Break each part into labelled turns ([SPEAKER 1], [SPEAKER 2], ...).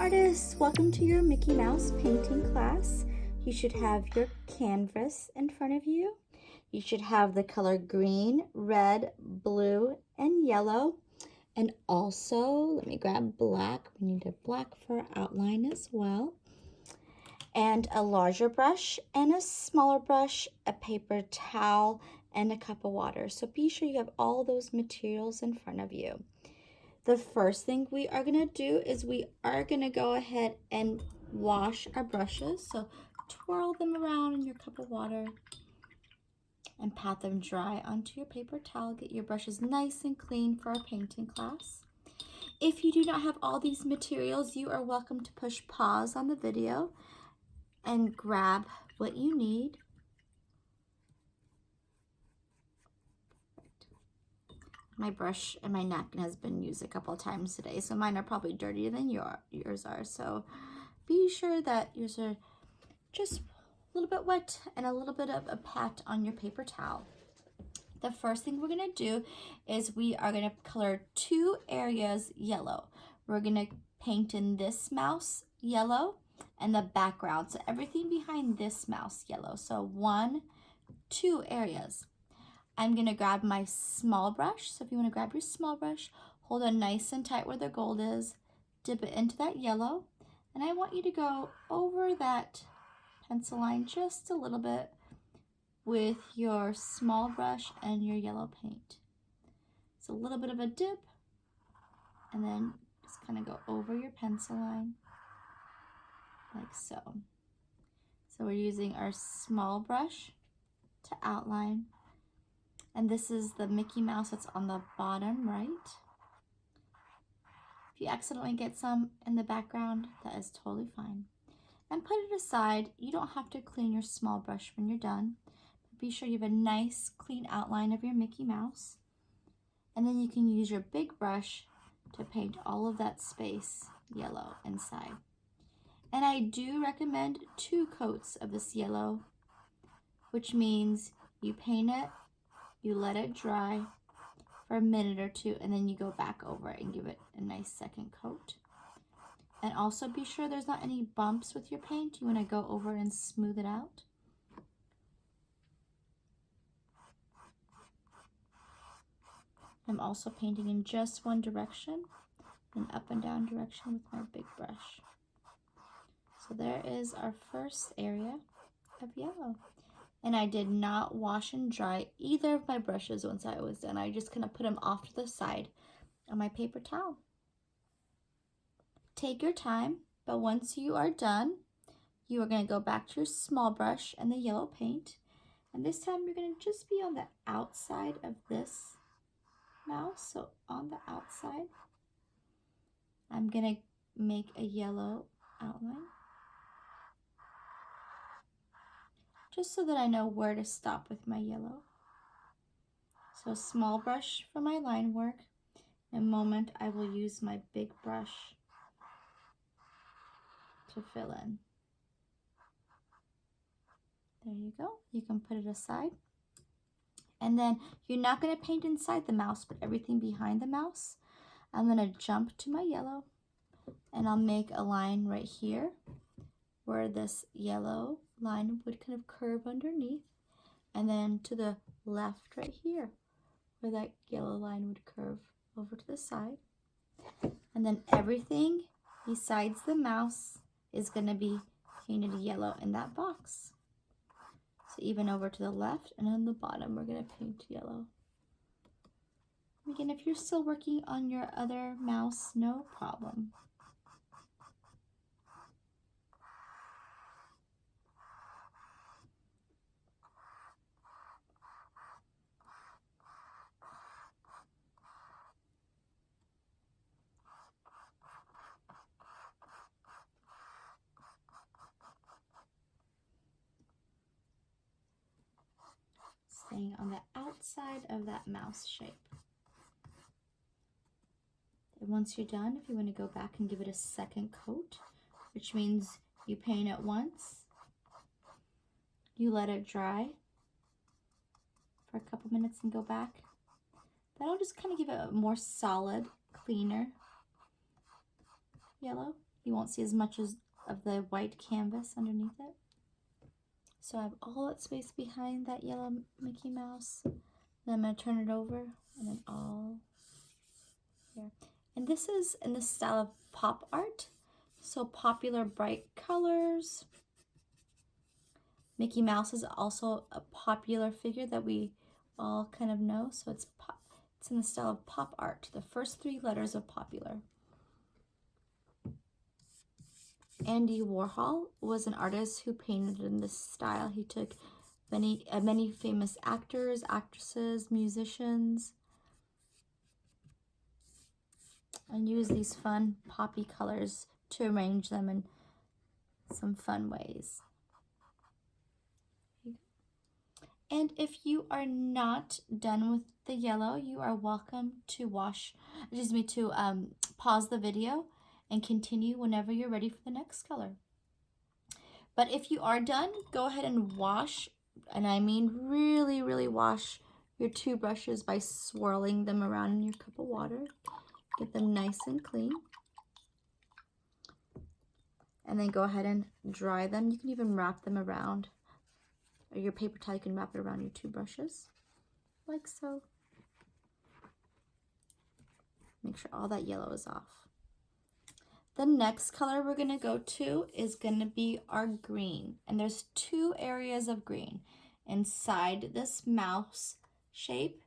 [SPEAKER 1] artists, welcome to your Mickey Mouse painting class. You should have your canvas in front of you. You should have the color green, red, blue, and yellow. And also, let me grab black. We need a black for outline as well. And a larger brush and a smaller brush, a paper towel, and a cup of water. So be sure you have all those materials in front of you. The first thing we are going to do is we are going to go ahead and wash our brushes. So twirl them around in your cup of water and pat them dry onto your paper towel. Get your brushes nice and clean for our painting class. If you do not have all these materials, you are welcome to push pause on the video and grab what you need. My brush and my napkin has been used a couple of times today, so mine are probably dirtier than yours are. So be sure that yours are just a little bit wet and a little bit of a pat on your paper towel. The first thing we're going to do is we are going to color two areas yellow. We're going to paint in this mouse yellow and the background. So everything behind this mouse yellow. So 2 areas. I'm going to grab my small brush. So if you want to grab your small brush, hold it nice and tight where the gold is, dip it into that yellow, and I want you to go over that pencil line just a little bit with your small brush and your yellow paint. It's a little bit of a dip, and then just kind of go over your pencil line like so. So we're using our small brush to outline. And this is the Mickey Mouse that's on the bottom right. If you accidentally get some in the background, that is totally fine. And put it aside. You don't have to clean your small brush when you're done. But be sure you have a nice clean outline of your Mickey Mouse. And then you can use your big brush to paint all of that space yellow inside. And I do recommend 2 coats of this yellow, which means you paint it, you let it dry for a minute or 2, and then you go back over it and give it a nice second coat. And also be sure there's not any bumps with your paint. You want to go over and smooth it out. I'm also painting in just one direction, an up and down direction with my big brush. So there is our first area of yellow. And I did not wash and dry either of my brushes once I was done. I just kind of put them off to the side on my paper towel. Take your time, but once you are done, you are going to go back to your small brush and the yellow paint. And this time you're going to just be on the outside of this mouse. So on the outside, I'm going to make a yellow outline, just so that I know where to stop with my yellow. So small brush for my line work. In a moment, I will use my big brush to fill in. There you go. You can put it aside. And then you're not going to paint inside the mouse, but everything behind the mouse. I'm going to jump to my yellow, and I'll make a line right here where this yellow line would kind of curve underneath, and then to the left right here where that yellow line would curve over to the side. And then everything besides the mouse is going to be painted yellow in that box. So even over to the left and on the bottom, we're going to paint yellow. Again, if you're still working on your other mouse, no problem. Staying on the outside of that mouse shape. And once you're done, if you want to go back and give it a second coat, which means you paint it once, you let it dry for a couple minutes and go back. That'll just kind of give it a more solid, cleaner yellow. You won't see as much as of the white canvas underneath it. So I have all that space behind that yellow Mickey Mouse. Then I'm going to turn it over and then all here. And this is in the style of pop art. So popular bright colors. Mickey Mouse is also a popular figure that we all kind of know. So it's in the style of pop art, the first 3 letters of popular. Andy Warhol was an artist who painted in this style. He took many famous actors, actresses, musicians, and used these fun poppy colors to arrange them in some fun ways. And if you are not done with the yellow, you are welcome to pause the video and continue whenever you're ready for the next color. But if you are done, go ahead and wash, and I mean really, really wash your 2 brushes by swirling them around in your cup of water. Get them nice and clean. And then go ahead and dry them. You can even wrap them around, or your paper towel, you can wrap it around your 2 brushes, like so. Make sure all that yellow is off. The next color we're going to go to is going to be our green. And there's 2 areas of green inside this mouse shape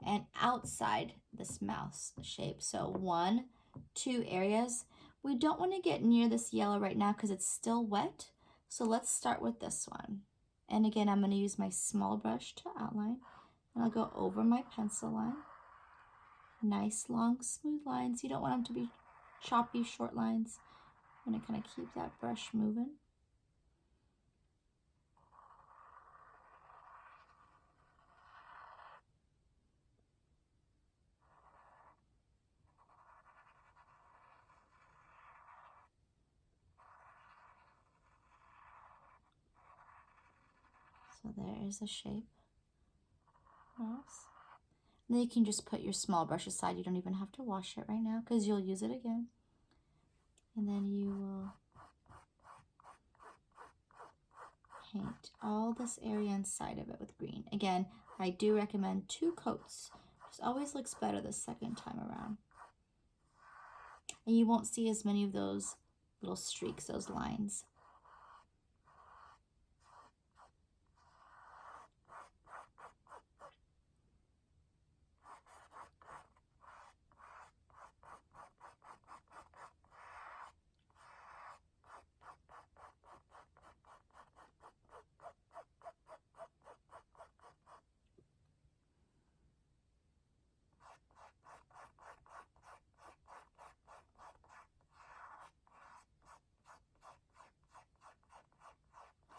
[SPEAKER 1] and outside this mouse shape. So 1, 2 areas. We don't want to get near this yellow right now because it's still wet. So let's start with this one. And again, I'm going to use my small brush to outline. And I'll go over my pencil line. Nice, long, smooth lines. You don't want them to be choppy, short lines. I'm going to kind of keep that brush moving. So there is a shape. Mouse. Then you can just put your small brush aside. You don't even have to wash it right now because you'll use it again. And then you will paint all this area inside of it with green. Again, I do recommend 2 coats. It always looks better the second time around. And you won't see as many of those little streaks, those lines.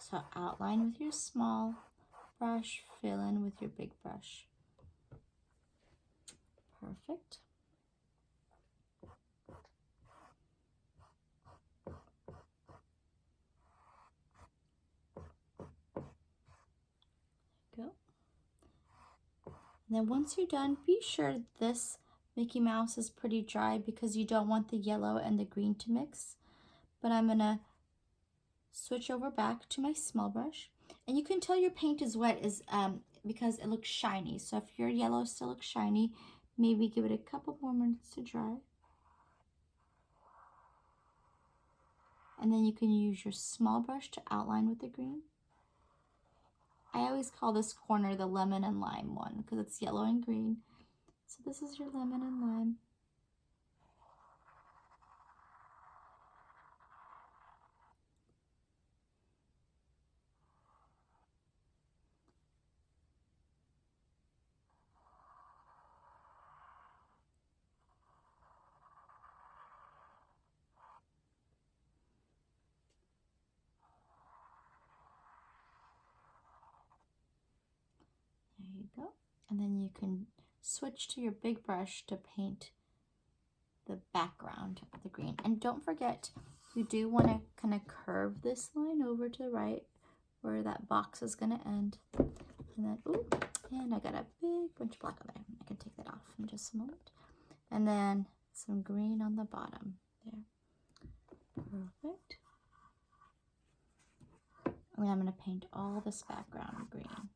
[SPEAKER 1] So outline with your small brush, fill in with your big brush. Perfect. Go. And then once you're done, be sure this Mickey Mouse is pretty dry because you don't want the yellow and the green to mix. But I'm going to switch over back to my small brush. And you can tell your paint is wet because it looks shiny. So if your yellow still looks shiny, maybe give it a couple more minutes to dry. And then you can use your small brush to outline with the green. I always call this corner the lemon and lime one because it's yellow and green. So this is your lemon and lime. There you go. And then you can switch to your big brush to paint the background of the green. And don't forget, you do want to kind of curve this line over to the right where that box is going to end. And then, ooh, and I got a big bunch of black on there. I can take that off in just a moment. And then some green on the bottom there. And I'm going to paint all this background green.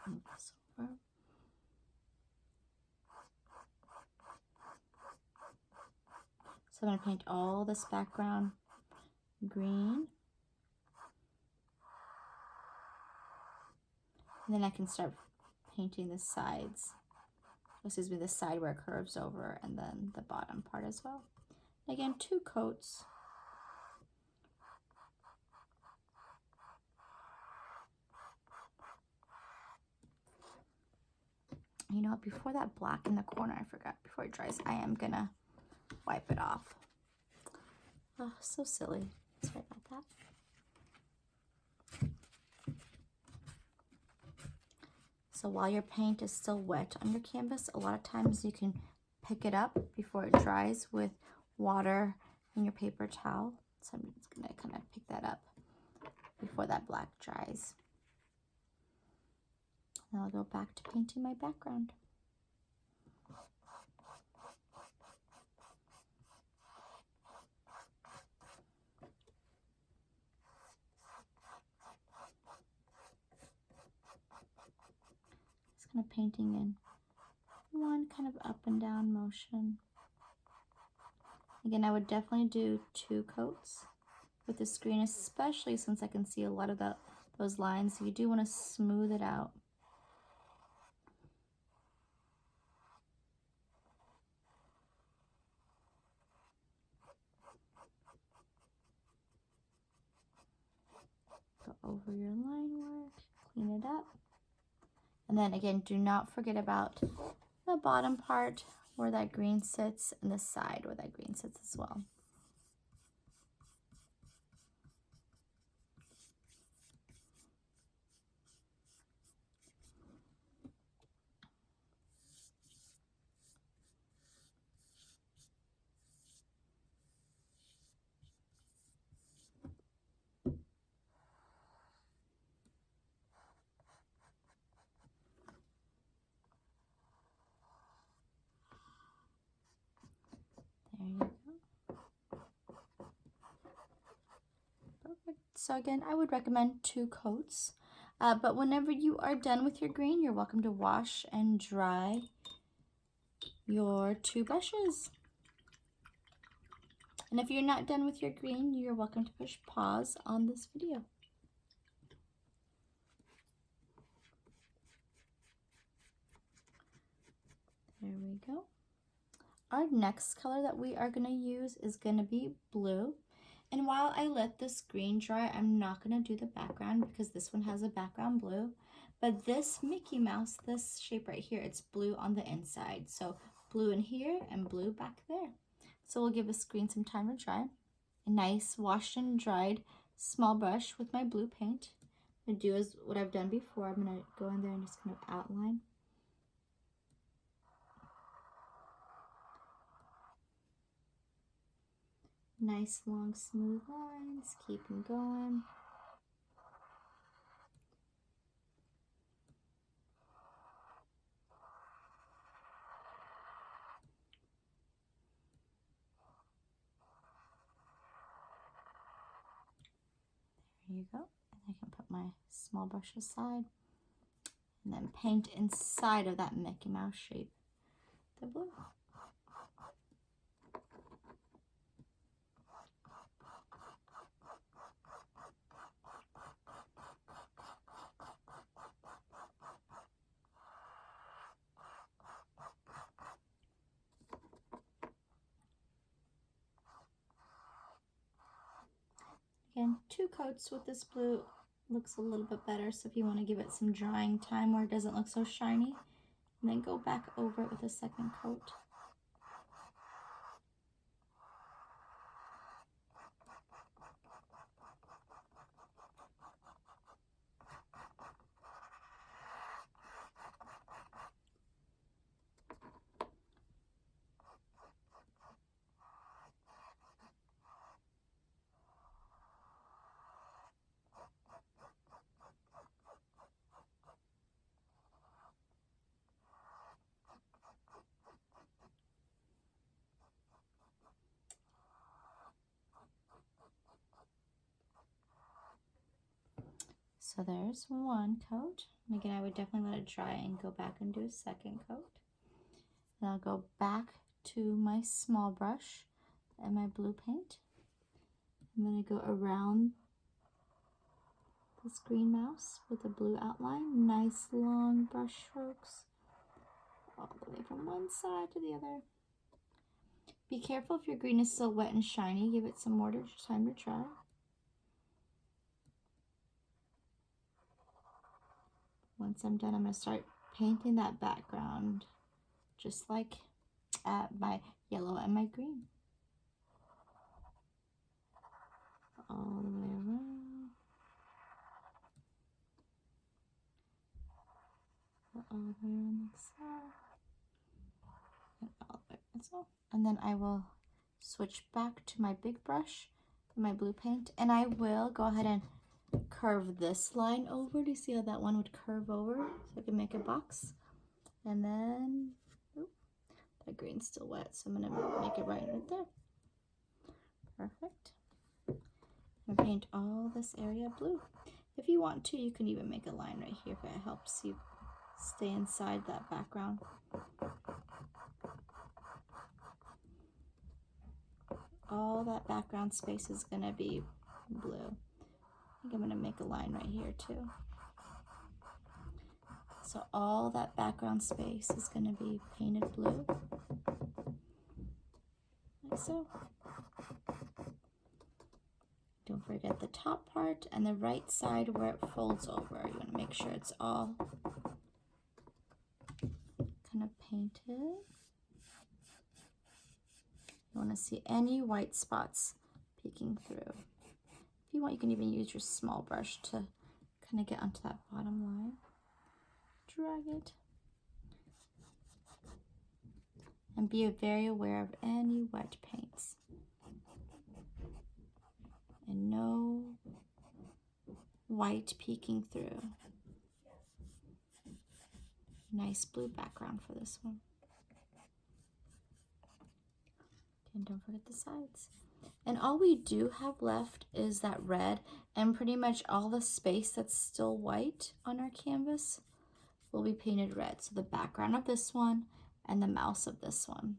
[SPEAKER 1] Move this over. So I'm going to paint all this background green. And then I can start painting the sides. Excuse me, the side where it curves over, and then the bottom part as well. Again, 2 coats. You know what, before that black in the corner, I forgot, before it dries, I am gonna wipe it off. Oh, so silly. Sorry about that. So while your paint is still wet on your canvas, a lot of times you can pick it up before it dries with water and your paper towel. So I'm just gonna kind of pick that up before that black dries. Then I'll go back to painting my background. Just kind of painting in one kind of up and down motion. Again, I would definitely do 2 coats with this green, especially since I can see a lot of those lines. So you do want to smooth it out. Go over your line work, clean it up. And then again, do not forget about the bottom part where that green sits and the side where that green sits as well. There you go. Perfect. So again, I would recommend 2 coats. But whenever you are done with your green, you're welcome to wash and dry your 2 brushes. And if you're not done with your green, you're welcome to push pause on this video. There we go. Our next color that we are going to use is going to be blue. And while I let this green dry, I'm not going to do the background because this one has a background blue. But this Mickey Mouse, this shape right here, it's blue on the inside. So blue in here and blue back there. So we'll give this green some time to dry. A nice washed and dried small brush with my blue paint. I'm going to do is what I've done before. I'm going to go in there and just kind of outline. Nice long smooth lines, keep them going. There you go. And I can put my small brush aside and then paint inside of that Mickey Mouse shape the blue. Again, 2 coats with this blue looks a little bit better, so if you want to give it some drying time where it doesn't look so shiny, and then go back over it with a second coat. So there's one coat. And again, I would definitely let it dry and go back and do a second coat. And I'll go back to my small brush and my blue paint. I'm going to go around this green mouse with a blue outline. Nice long brush strokes all the way from one side to the other. Be careful if your green is still wet and shiny. Give it some more time to dry. Once I'm done, I'm going to start painting that background just like my yellow and my green. All the way around. All the way around the side. And all the way around. And then I will switch back to my big brush and my blue paint. And I will go ahead and curve this line over to see how that one would curve over so I can make a box. And then that green's still wet, so I'm gonna make it right there. Perfect. And paint all this area blue. If you want to, you can even make a line right here if it helps you stay inside that background. All that background space is gonna be blue. I think I'm gonna make a line right here too. So all that background space is gonna be painted blue, like so. Don't forget the top part and the right side where it folds over. You want to make sure it's all kind of painted. You don't want to see any white spots peeking through. If you want, you can even use your small brush to kind of get onto that bottom line. Drag it. And be very aware of any wet paints. And no white peeking through. Nice blue background for this one. And don't forget the sides. And all we do have left is that red, and pretty much all the space that's still white on our canvas will be painted red. So the background of this one and the mouse of this one.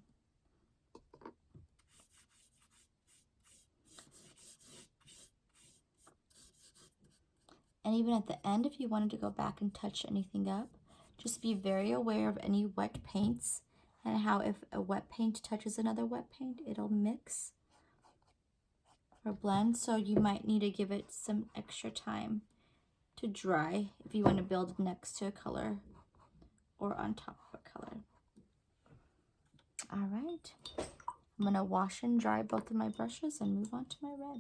[SPEAKER 1] And even at the end, if you wanted to go back and touch anything up, just be very aware of any wet paints and how if a wet paint touches another wet paint, it'll mix or blend. So you might need to give it some extra time to dry if you want to build next to a color or on top of a color. All right, I'm gonna wash and dry both of my brushes and move on to my red.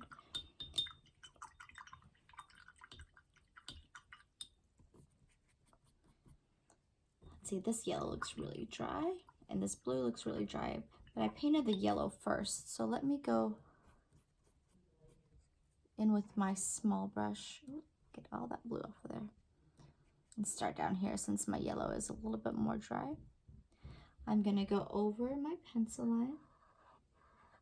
[SPEAKER 1] See, this yellow looks really dry and this blue looks really dry, but I painted the yellow first. So let me go in with my small brush, get all that blue off of there, and start down here since my yellow is a little bit more dry. I'm gonna go over my pencil line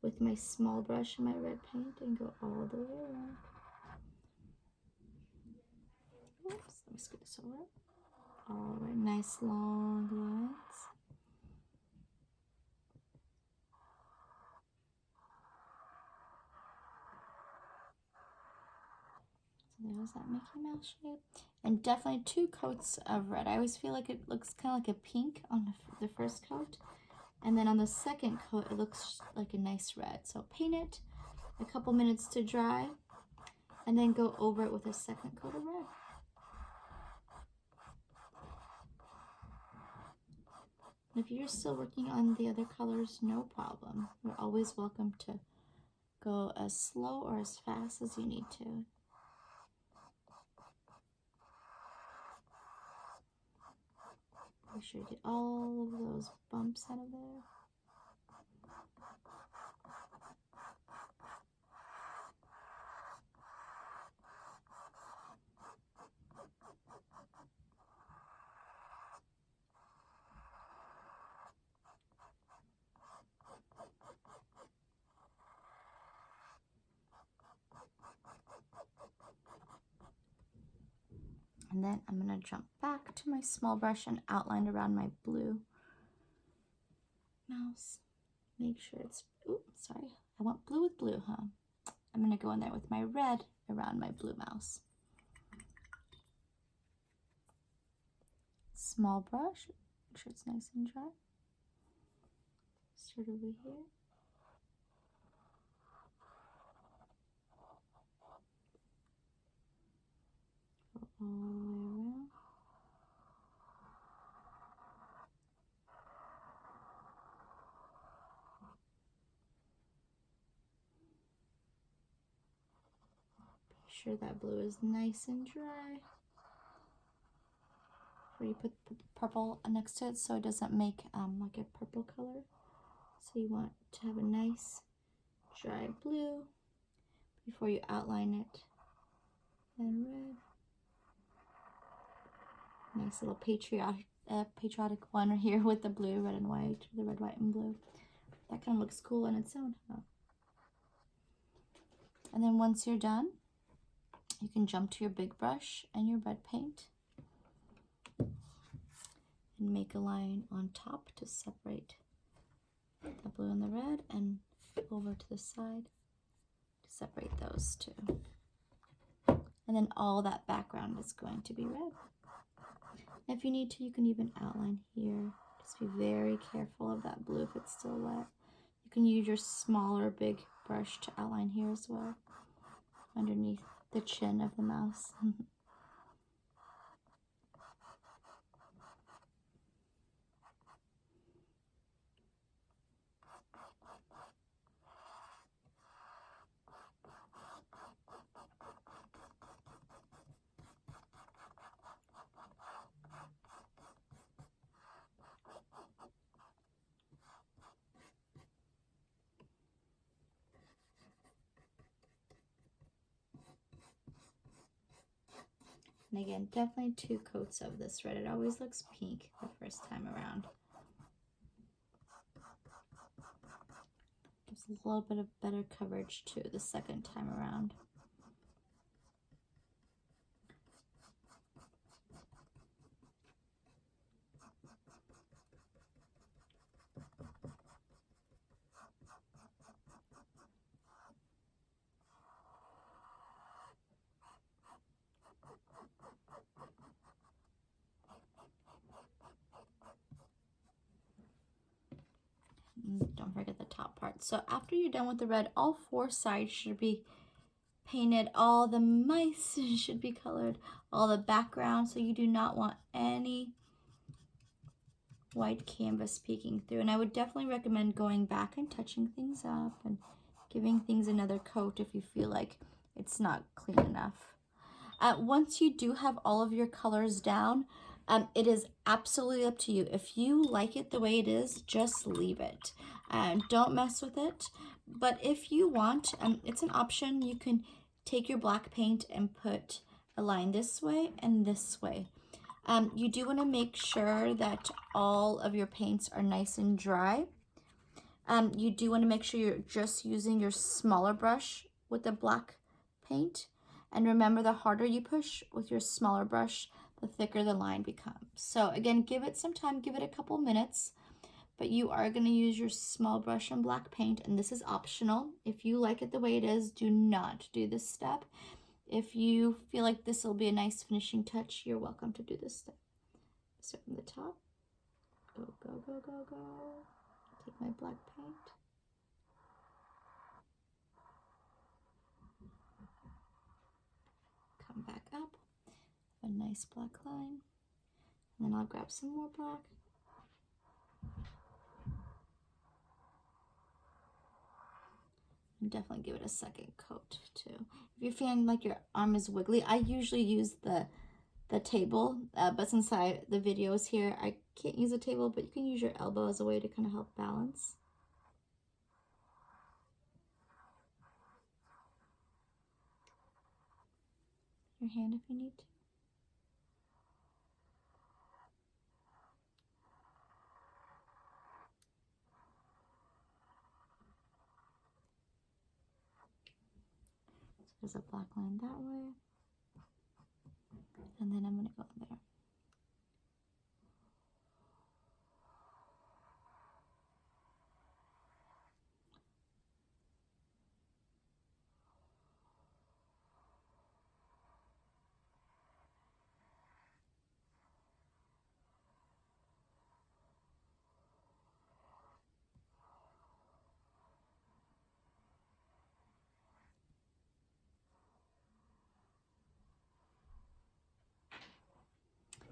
[SPEAKER 1] with my small brush and my red paint and go all the way around. Oops, let me scoot this over. All right, nice long lines. So there's that Mickey Mouse shape. And definitely 2 coats of red. I always feel like it looks kind of like a pink on the first coat. And then on the second coat, it looks like a nice red. So paint it a couple minutes to dry and then go over it with a second coat of red. If you're still working on the other colors, no problem. You're always welcome to go as slow or as fast as you need to. Make sure you get all of those bumps out of there. And then I'm going to jump back to my small brush and outline around my blue mouse. Make sure it's, oops, sorry, I want blue with blue, huh? I'm going to go in there with my red around my blue mouse. Small brush, make sure it's nice and dry. Start over here. Go all the way around. Be sure that blue is nice and dry before you put the purple next to it so it doesn't make like a purple color. So you want to have a nice dry blue before you outline it. And red. Nice little patriotic one here with the blue, red and white, the red, white, and blue. That kind of looks cool on its own, huh? And then once you're done, you can jump to your big brush and your red paint and make a line on top to separate the blue and the red, and over to the side to separate those two. And then all that background is going to be red. If you need to, you can even outline here. Just be very careful of that blue if it's still wet. You can use your smaller big brush to outline here as well, underneath the chin of the mouse. And again, definitely 2 coats of this red. It always looks pink the first time around. Gives a little bit of better coverage too the second time around. Don't forget the top part. So after you're done with the red, all 4 sides should be painted. All the mice should be colored. All the background. So you do not want any white canvas peeking through. And I would definitely recommend going back and touching things up and giving things another coat if you feel like it's not clean enough. Once you do have all of your colors down, it is absolutely up to you. If you like it the way it is, just leave it. Don't mess with it. But if you want, it's an option, you can take your black paint and put a line this way and this way. You do want to make sure that all of your paints are nice and dry. You do want to make sure you're just using your smaller brush with the black paint. And remember, the harder you push with your smaller brush, the thicker the line becomes. So again, give it some time, give it a couple minutes, but you are going to use your small brush and black paint, and this is optional. If you like it the way it is, do not do this step. If you feel like this will be a nice finishing touch, you're welcome to do this step. Start from the top. Go, go, go, go, go. Take my black paint. Come back up. A nice black line. And then I'll grab some more black. And definitely give it a second coat too. If you're feeling like your arm is wiggly, I usually use the table, but since the video is here, I can't use a table, but you can use your elbow as a way to kind of help balance. Your hand if you need to. So there's a black line that way. And then I'm going to go in there.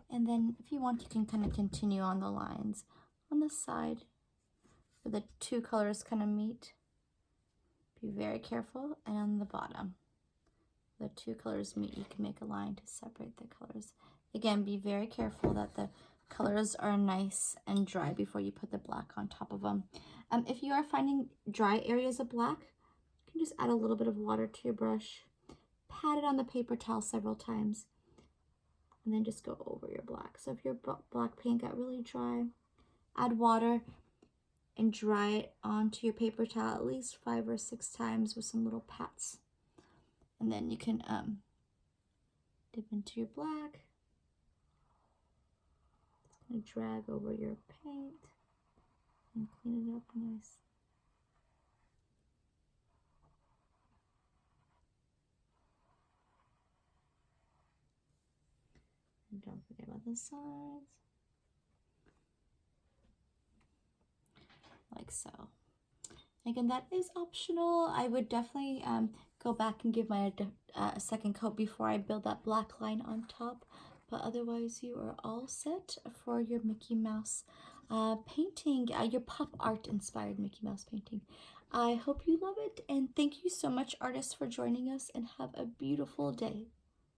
[SPEAKER 1] And then if you want, you can kind of continue on the lines on the side where the two colors kind of meet. Be very careful. And on the bottom, the two colors meet, you can make a line to separate the colors. Again, be very careful that the colors are nice and dry before you put the black on top of them. If you are finding dry areas of black, you can just add a little bit of water to your brush, pat it on the paper towel several times, and then just go over your black. So if your black paint got really dry, add water and dry it onto your paper towel at least 5 or 6 times with some little pats. And then you can dip into your black and drag over your paint and clean it up nice. And don't forget about the sides. Like so. Again, that is optional. I would definitely go back and give my a second coat before I build that black line on top. But otherwise, you are all set for your Mickey Mouse painting, your pop art inspired Mickey Mouse painting. I hope you love it, and thank you so much, artists, for joining us, and have a beautiful day.